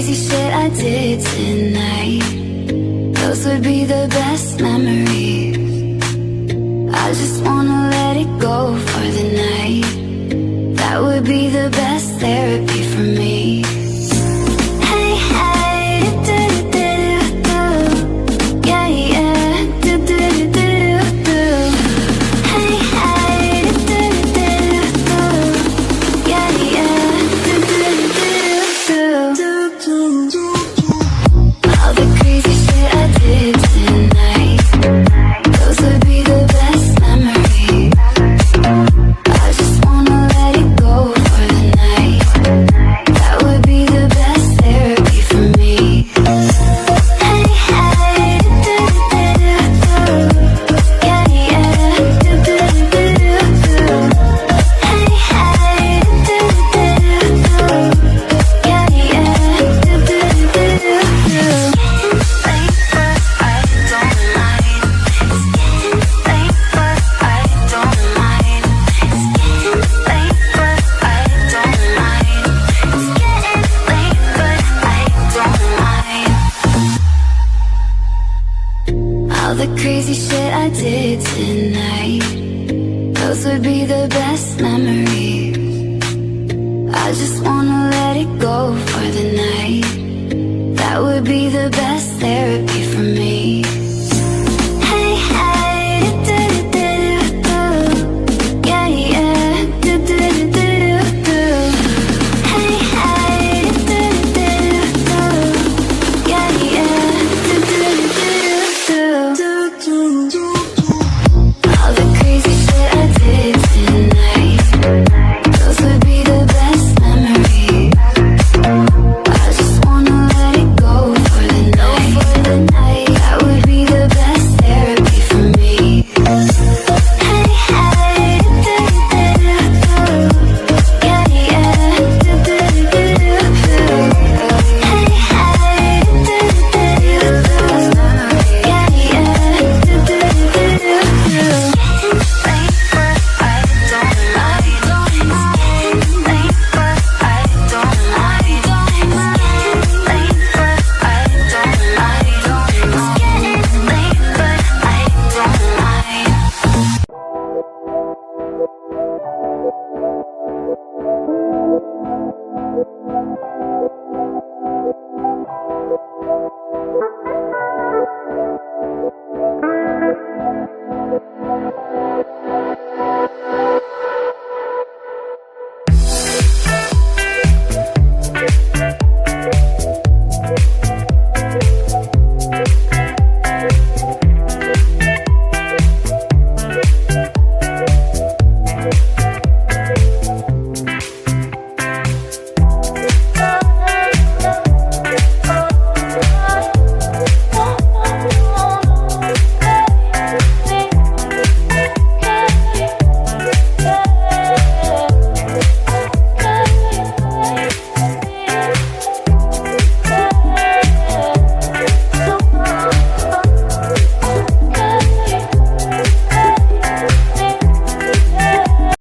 crazy shit I did tonight, those would be the best memories. I just wanna let it go for the night. That would be the best therapy for me. Hey, hey, do-do-do-do-do. Yeah, yeah, do-do-do-do-do. Hey, hey, do-do-do-do-do. Yeah, yeah, do-do-do-do-do. All the crazy shit I did tonight, those would be the best memories. I just wanna let it go for the night. That would be the best therapy for me. Hey, hey, do-do-do-do-do. Yeah, yeah, do-do-do-do-do. Hey, hey, do-do-do-do-do. Yeah, yeah, do-do-do-do-do. All the crazy shit I did tonight, those would be the best memories. I just wanna let it go for the night. That would be the best therapy for me. Hey, hey, do-do-do-do-do. Yeah, yeah, do-do-do-do-do. Hey, hey, do-do-do-do-do. Yeah, yeah, do-do-do-do-do. All the crazy shit I did tonight, those would be the best memories. I just wanna let it go for the night. That would be the best therapy for me. Hey, hey, do-do-do-do-do. Yeah, yeah, do-do-do-do-do. Hey, hey, do-do-do-do-do. Yeah, yeah, do-do-do-do-do.